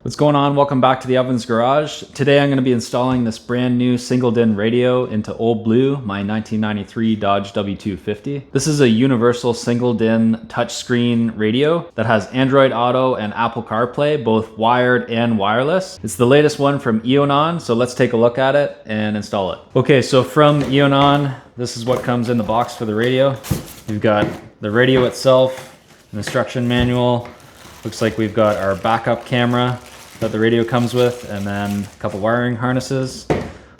What's going on? Welcome back to the Ovens Garage. Today I'm going to be installing this brand new single DIN radio into Old Blue, my 1993 Dodge W250. This is a universal single DIN touchscreen radio that has Android Auto and Apple CarPlay, both wired and wireless. It's the latest one from Eonon, so let's take a look at it and install it. Okay, so from Eonon, this is what comes in the box for the radio. We've got the radio itself, an instruction manual. Looks like we've got our backup camera that the radio comes with, and then a couple wiring harnesses.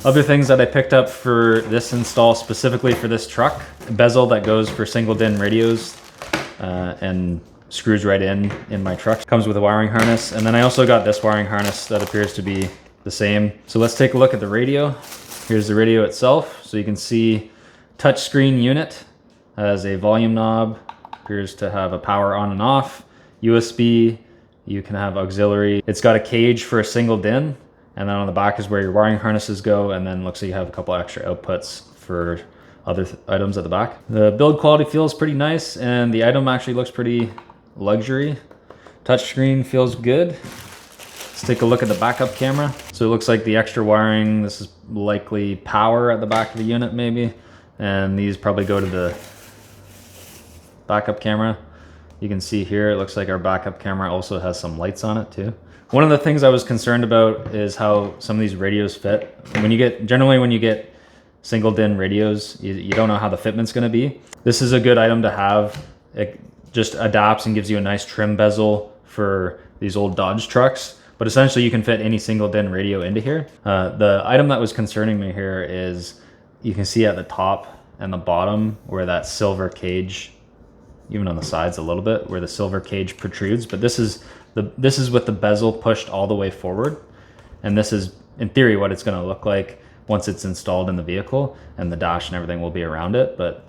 Other things that I picked up for this install specifically for this truck, a bezel that goes for single DIN radios and screws right in my truck. Comes with a wiring harness, and then I also got this wiring harness that appears to be the same. So let's take a look at the radio. Here's the radio itself. So you can see touchscreen unit, has a volume knob, appears to have a power on and off, USB, you can have auxiliary. It's got a cage for a single DIN, and then on the back is where your wiring harnesses go, and then looks like you have a couple extra outputs for other items at the back. The build quality feels pretty nice, and the item actually looks pretty luxury. Touchscreen feels good. Let's take a look at the backup camera. So it looks like the extra wiring, this is likely power at the back of the unit maybe, and these probably go to the backup camera. You can see here, it looks like our backup camera also has some lights on it too. One of the things I was concerned about is how some of these radios fit. Generally when you get single DIN radios, you don't know how the fitment's gonna be. This is a good item to have. It just adapts and gives you a nice trim bezel for these old Dodge trucks. But essentially you can fit any single DIN radio into here. The item that was concerning me here is you can see at the top and the bottom where that silver cage, even on the sides a little bit, where the silver cage protrudes, but this is with the bezel pushed all the way forward, and this is in theory what it's going to look like once it's installed in the vehicle, and the dash and everything will be around it. But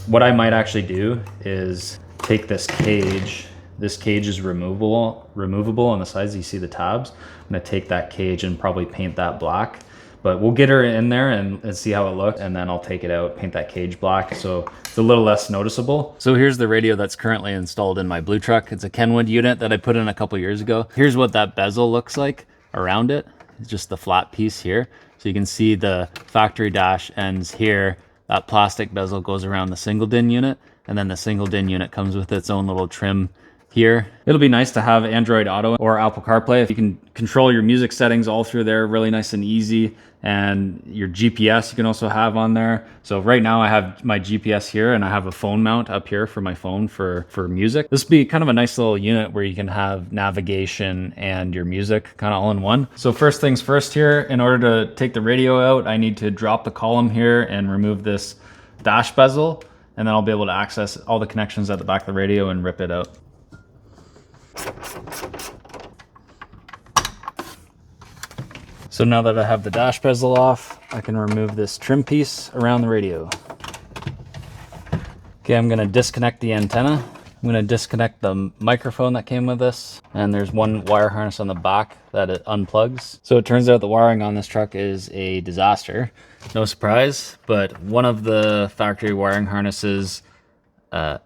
what I might actually do is take this cage. This cage is removable on the sides. You see the tabs. I'm going to take that cage and probably paint that black. But we'll get her in there and see how it looks, and then I'll take it out, paint that cage black, so it's a little less noticeable. So here's the radio that's currently installed in my blue truck. It's a Kenwood unit that I put in a couple years ago. Here's what that bezel looks like around it. It's just the flat piece here. So you can see the factory dash ends here. That plastic bezel goes around the single DIN unit, and then the single DIN unit comes with its own little trim here. It'll be nice to have Android Auto or Apple CarPlay. If you can control your music settings all through there, really nice and easy. And your GPS you can also have on there. So right now I have my GPS here, and I have a phone mount up here for my phone for music. This would be kind of a nice little unit where you can have navigation and your music kind of all in one. So first things first here, in order to take the radio out, I need to drop the column here and remove this dash bezel, and then I'll be able to access all the connections at the back of the radio and rip it out. So now that I have the dash bezel off, I can remove this trim piece around the radio. Okay, I'm gonna disconnect the antenna. I'm gonna disconnect the microphone that came with this, and there's one wire harness on the back that it unplugs. So it turns out the wiring on this truck is a disaster. No surprise, but one of the factory wiring harnesses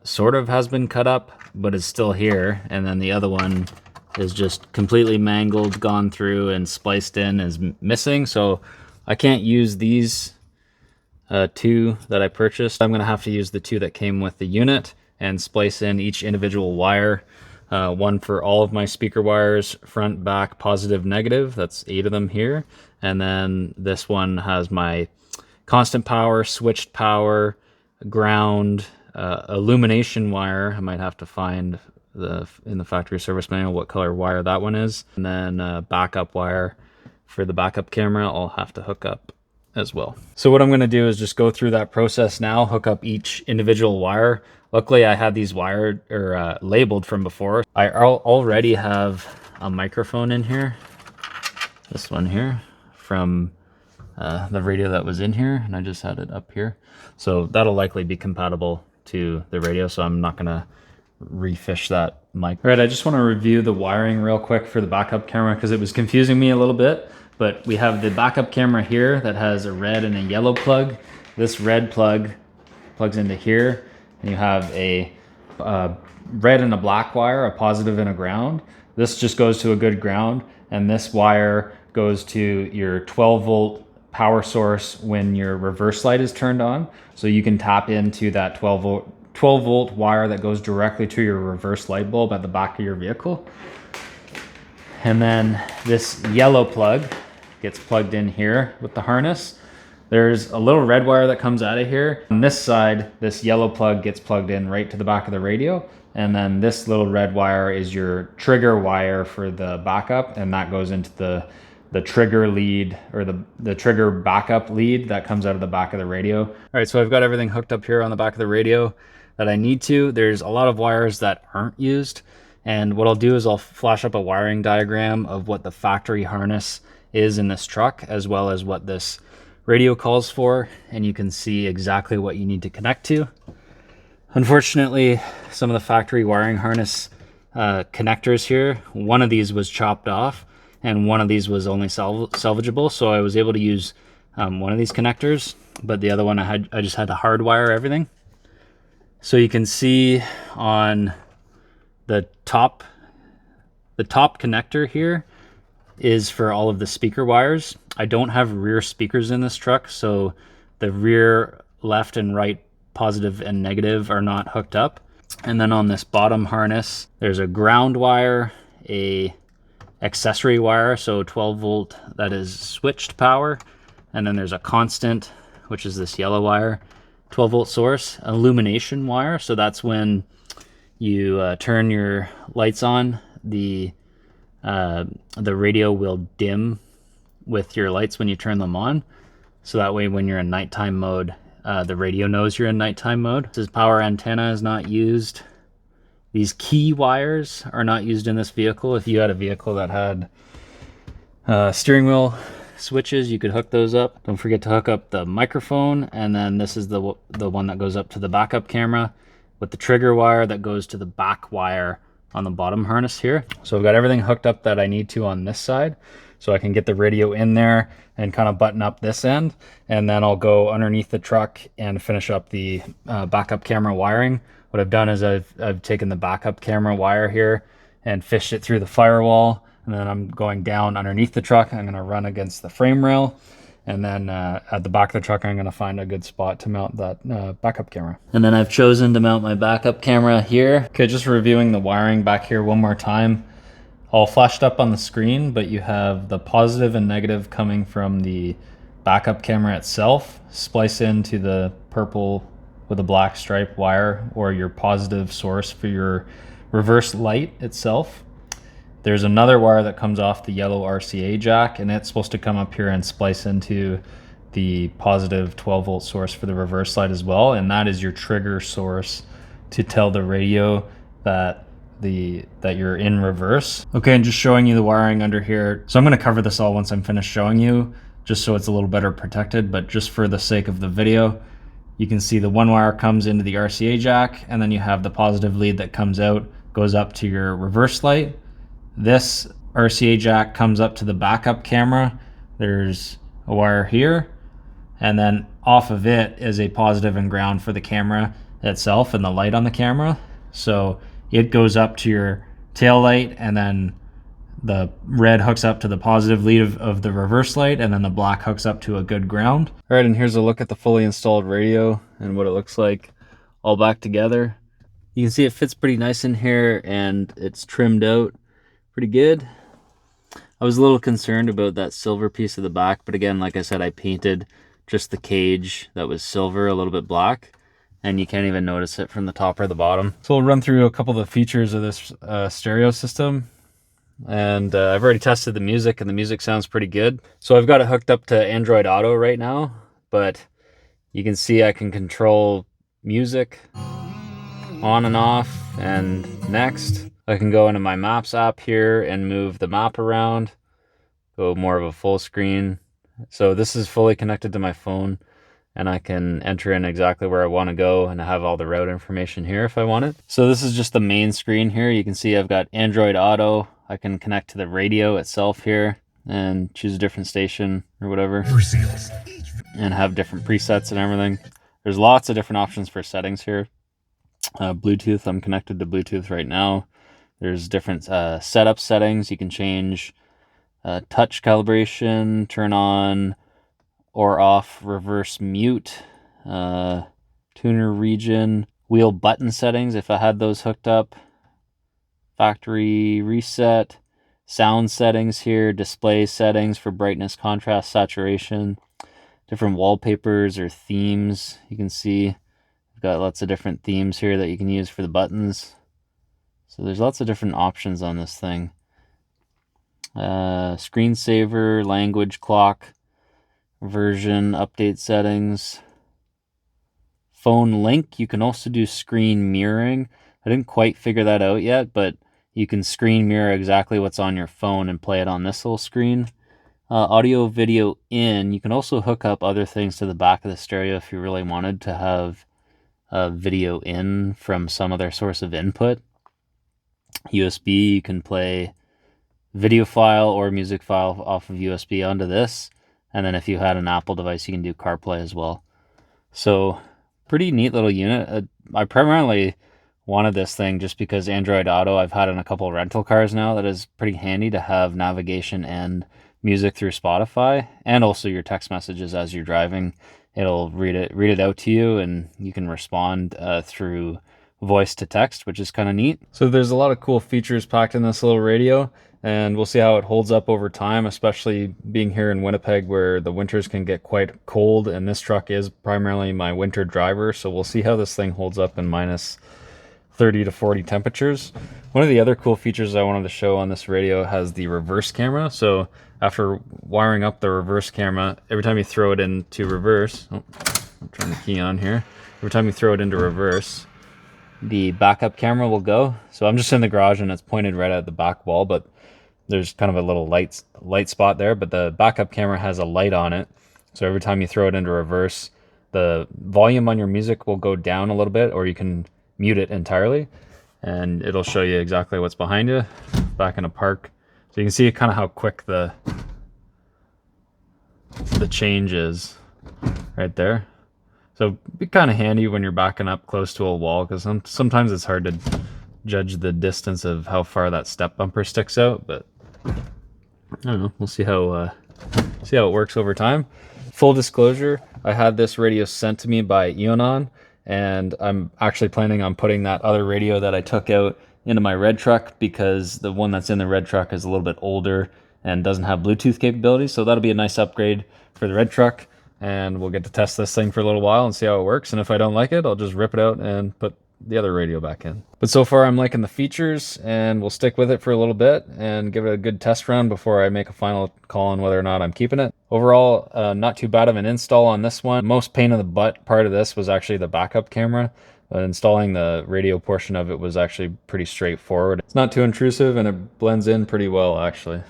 sort of has been cut up, but is still here, and then the other one is just completely mangled, gone through and spliced in, is missing. So I can't use these two that I purchased. I'm gonna have to use the two that came with the unit and splice in each individual wire. One for all of my speaker wires, front, back, positive, negative. That's 8 of them here. And then this one has my constant power, switched power, ground, illumination wire. I might have to find in the factory service manual what color wire that one is, and then backup wire for the backup camera I'll have to hook up as well. So what I'm going to do is just go through that process now, hook up each individual wire. Luckily I had these wired or labeled from before. I already have a microphone in here, this one here from the radio that was in here, and I just had it up here, so that'll likely be compatible to the radio, so I'm not gonna refish that mic. All right, I just want to review the wiring real quick for the backup camera because it was confusing me a little bit. But we have the backup camera here that has a red and a yellow plug. This red plug plugs into here, and you have a red and a black wire, a positive and a ground. This just goes to a good ground, and this wire goes to your 12-volt power source when your reverse light is turned on. So you can tap into that 12-volt wire that goes directly to your reverse light bulb at the back of your vehicle. And then this yellow plug gets plugged in here with the harness. There's a little red wire that comes out of here. On this side, this yellow plug gets plugged in right to the back of the radio. And then this little red wire is your trigger wire for the backup, and that goes into the trigger lead, or the trigger backup lead that comes out of the back of the radio. All right, so I've got everything hooked up here on the back of the radio that I need to. There's a lot of wires that aren't used, and what I'll do is I'll flash up a wiring diagram of what the factory harness is in this truck, as well as what this radio calls for, and you can see exactly what you need to connect to. Unfortunately, some of the factory wiring harness connectors here, one of these was chopped off and one of these was only salvageable, so I was able to use one of these connectors, but the other one I just had to hardwire everything. So you can see on the top connector here is for all of the speaker wires. I don't have rear speakers in this truck, so the rear left and right positive and negative are not hooked up. And then on this bottom harness, there's a ground wire, a accessory wire, so 12 volt that is switched power, and then there's a constant, which is this yellow wire, 12 volt source, illumination wire, so that's when you turn your lights on, the radio will dim with your lights when you turn them on, so that way when you're in nighttime mode, the radio knows you're in nighttime mode. This power antenna is not used. These key wires are not used in this vehicle. If you had a vehicle that had steering wheel switches, you could hook those up. Don't forget to hook up the microphone, and then this is the one that goes up to the backup camera with the trigger wire that goes to the back wire on the bottom harness here. So I've got everything hooked up that I need to on this side, so I can get the radio in there and kind of button up this end, and then I'll go underneath the truck and finish up the backup camera wiring. What I've done is I've taken the backup camera wire here and fished it through the firewall, and then I'm going down underneath the truck. I'm going to run against the frame rail, and then at the back of the truck I'm going to find a good spot to mount that backup camera. And then I've chosen to mount my backup camera here. Okay, just reviewing the wiring back here one more time. All flashed up on the screen, but you have the positive and negative coming from the backup camera itself, splice into the purple with a black stripe wire, or your positive source for your reverse light itself. There's another wire that comes off the yellow RCA jack, and it's supposed to come up here and splice into the positive 12 volt source for the reverse light as well, and that is your trigger source to tell the radio that you're in reverse. Okay, and just showing you the wiring under here. So I'm going to cover this all once I'm finished showing you, just so it's a little better protected, but just for the sake of the video, you can see the one wire comes into the RCA jack, and then you have the positive lead that comes out, goes up to your reverse light. This RCA jack comes up to the backup camera. There's a wire here, and then off of it is a positive and ground for the camera itself and the light on the camera. So it goes up to your tail light, and then the red hooks up to the positive lead of the reverse light, and then the black hooks up to a good ground. All right, and here's a look at the fully installed radio and what it looks like all back together. You can see it fits pretty nice in here, and it's trimmed out pretty good. I was a little concerned about that silver piece of the back, but again, like I said, I painted just the cage that was silver a little bit black, and you can't even notice it from the top or the bottom. So we'll run through a couple of the features of this stereo system. And I've already tested the music, and the music sounds pretty good. So I've got it hooked up to Android Auto right now, but you can see I can control music on and off and next. I can go into my Maps app here and move the map around, go more of a full screen. So this is fully connected to my phone, and I can enter in exactly where I want to go, and I have all the route information here if I want it. So this is just the main screen here. You can see I've got Android Auto. I can connect to the radio itself here and choose a different station or whatever, and have different presets and everything. There's lots of different options for settings here. Bluetooth, I'm connected to Bluetooth right now. There's different setup settings. You can change touch calibration, turn on or off reverse mute, tuner region, wheel button settings if I had those hooked up, factory reset, sound settings here, display settings for brightness, contrast, saturation, different wallpapers or themes. You can see I've got lots of different themes here that you can use for the buttons. So there's lots of different options on this thing. Screensaver, language clock, version, update settings, phone link. You can also do screen mirroring. I didn't quite figure that out yet, but you can screen mirror exactly what's on your phone and play it on this little screen. Audio video in. You can also hook up other things to the back of the stereo if you really wanted to have video in from some other source of input. USB, you can play video file or music file off of USB onto this. And then if you had an Apple device, you can do CarPlay as well. So pretty neat little unit. I primarily wanted this thing just because Android Auto, I've had in a couple of rental cars now, that is pretty handy to have navigation and music through Spotify, and also your text messages as you're driving. It'll read it out to you, and you can respond through voice to text, which is kind of neat. So there's a lot of cool features packed in this little radio, and we'll see how it holds up over time, especially being here in Winnipeg where the winters can get quite cold, and this truck is primarily my winter driver, so we'll see how this thing holds up in minus 30 to 40 temperatures. One of the other cool features I wanted to show on this radio has the reverse camera. So after wiring up the reverse camera, every time you throw it into reverse, I'm trying to key on here, every time you throw it into reverse, the backup camera will go. So I'm just in the garage and it's pointed right at the back wall, but there's kind of a little light spot there, but the backup camera has a light on it. So every time you throw it into reverse, the volume on your music will go down a little bit, or you can mute it entirely, and it'll show you exactly what's behind you back in a park. So you can see kind of how quick the change is right there. So it'd be kind of handy when you're backing up close to a wall, because sometimes it's hard to judge the distance of how far that step bumper sticks out, but I don't know, we'll see how it works over time. Full disclosure, I had this radio sent to me by Ionon, and I'm actually planning on putting that other radio that I took out into my red truck, because the one that's in the red truck is a little bit older and doesn't have Bluetooth capability. So that'll be a nice upgrade for the red truck, and we'll get to test this thing for a little while and see how it works. And if I don't like it, I'll just rip it out and put the other radio back in. But so far I'm liking the features, and we'll stick with it for a little bit and give it a good test run before I make a final call on whether or not I'm keeping it. Overall, not too bad of an install on this one. Most pain in the butt part of this was actually the backup camera. Installing the radio portion of it was actually pretty straightforward. It's not too intrusive, and it blends in pretty well actually.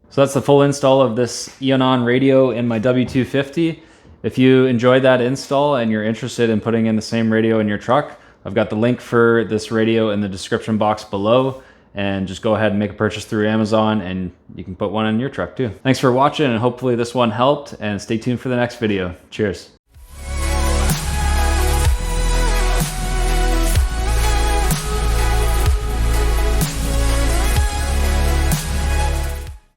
So that's the full install of this Ionon radio in my W250. If you enjoyed that install and you're interested in putting in the same radio in your truck, I've got the link for this radio in the description box below, and just go ahead and make a purchase through Amazon and you can put one in your truck too. Thanks for watching, and hopefully this one helped, and stay tuned for the next video. Cheers.